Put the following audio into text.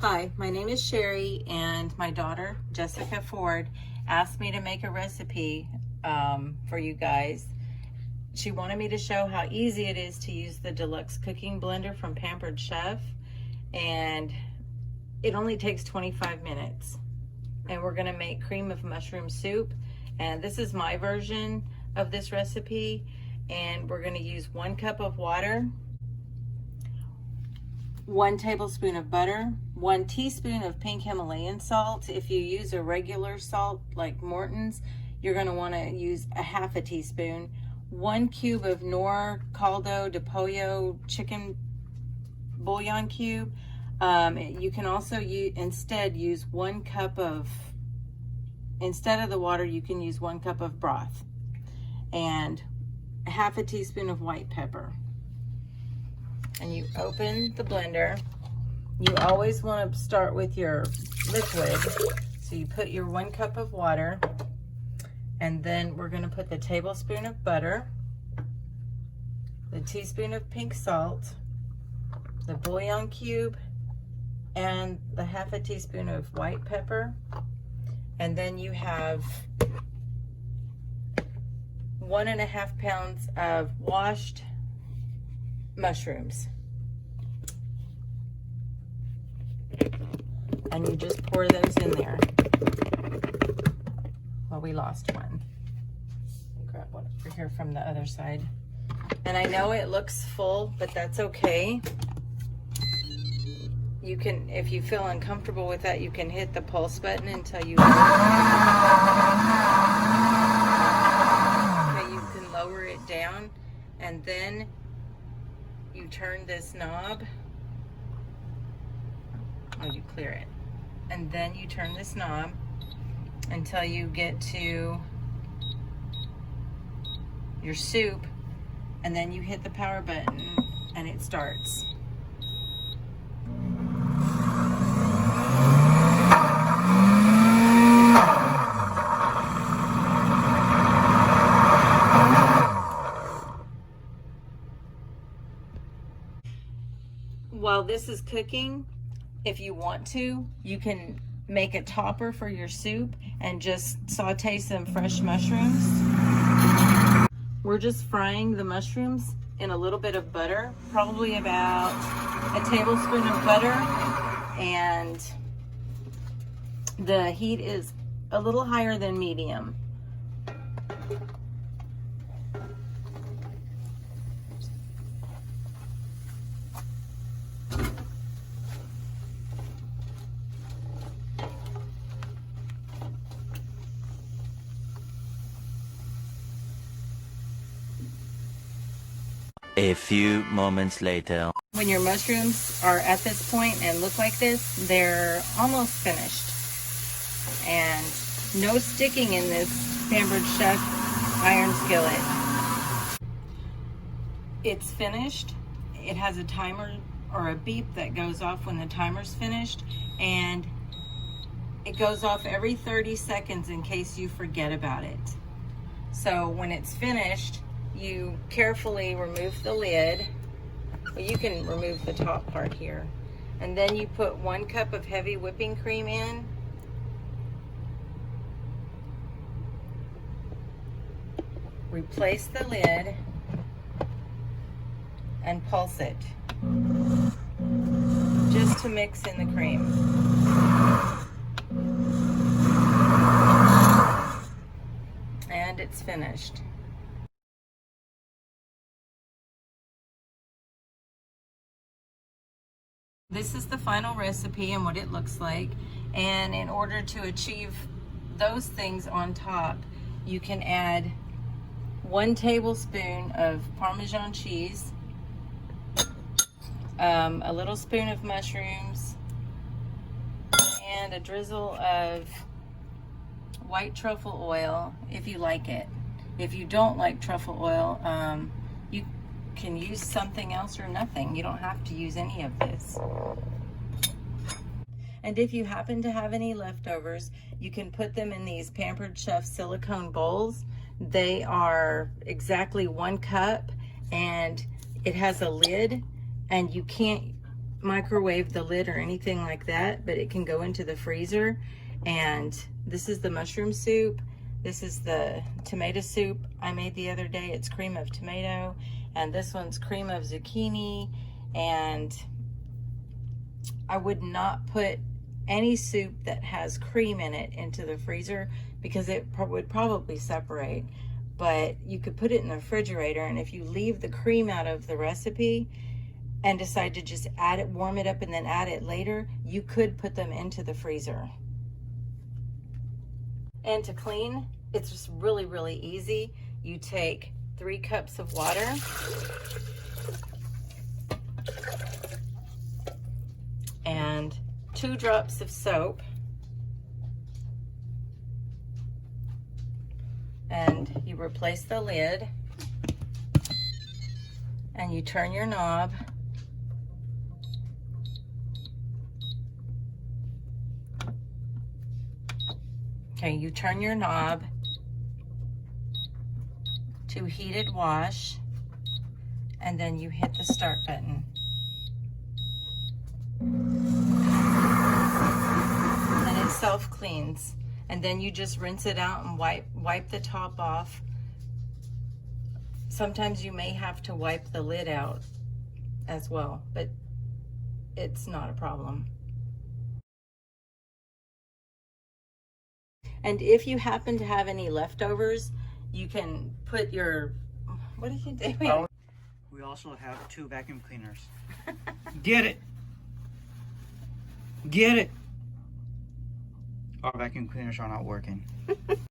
Hi, my name is Sherry, and my daughter, Jessica Ford, asked me to make a recipe for you guys. She wanted me to show how easy it is to use the Deluxe cooking blender from Pampered Chef, and it only takes 25 minutes. And we're gonna make cream of mushroom soup, and this is my version of this recipe, and we're gonna use 1 cup of water, 1 tablespoon of butter, 1 teaspoon of pink Himalayan salt. If you use a regular salt like Morton's, you're going to want to use a half a teaspoon. 1 cube of Nor Caldo de Pollo chicken bouillon cube. You can also instead use 1 cup of, instead of the water, you can use 1 cup of broth, and a half a teaspoon of white pepper. And you open the blender. You always want to start with your liquid. So you put your 1 cup of water, and then we're going to put the tablespoon of butter, the teaspoon of pink salt, the bouillon cube, and the half a teaspoon of white pepper. And then you have 1.5 pounds of washed mushrooms, and you just pour those in there. Well, we lost one. I'll grab one over here from the other side. And I know it looks full, but that's okay. You can, if you feel uncomfortable with that, you can hit the pulse button until you okay, you can lower it down, and then you turn this knob. Oh, you clear it. And then you turn this knob until you get to your soup, and then you hit the power button and it starts. While this is cooking, if you want to, you can make a topper for your soup and just saute some fresh mushrooms. We're just frying the mushrooms in a little bit of butter, probably about a tablespoon of butter, and the heat is a little higher than medium. A few moments later. When your mushrooms are at this point and look like this, they're almost finished. And no sticking in this Pampered Chef iron skillet. It's finished. It has a timer or a beep that goes off when the timer's finished, and it goes off every 30 seconds in case you forget about it. So when it's finished, you carefully remove the lid. Well, you can remove the top part here. And then you put 1 cup of heavy whipping cream in. Replace the lid and pulse it, just to mix in the cream. And it's finished. This is the final recipe and what it looks like. And in order to achieve those things on top, you can add 1 tablespoon of Parmesan cheese, a little spoon of mushrooms, and a drizzle of white truffle oil if you like it. If you don't like truffle oil, you can use something else or nothing. You don't have to use any of this. And if you happen to have any leftovers, you can put them in these Pampered Chef silicone bowls. They are exactly 1 cup, and it has a lid, and you can't microwave the lid or anything like that, but it can go into the freezer. And this is the mushroom soup. This is the tomato soup I made the other day. It's cream of tomato, and this one's cream of zucchini. And I would not put any soup that has cream in it into the freezer because it would probably separate. But you could put it in the refrigerator, and if you leave the cream out of the recipe and decide to just add it, warm it up, and then add it later, you could put them into the freezer. And to clean, it's just really, really easy. You take 3 cups of water, and 2 drops of soap, and you replace the lid, and you turn your knob, okay, you turn your knob to heated wash, and then you hit the start button. And it self-cleans. And then you just rinse it out and wipe the top off. Sometimes you may have to wipe the lid out as well, but it's not a problem. And if you happen to have any leftovers, you can put your, what are you doing? We also have 2 vacuum cleaners. Get it! Get it! Our vacuum cleaners are not working.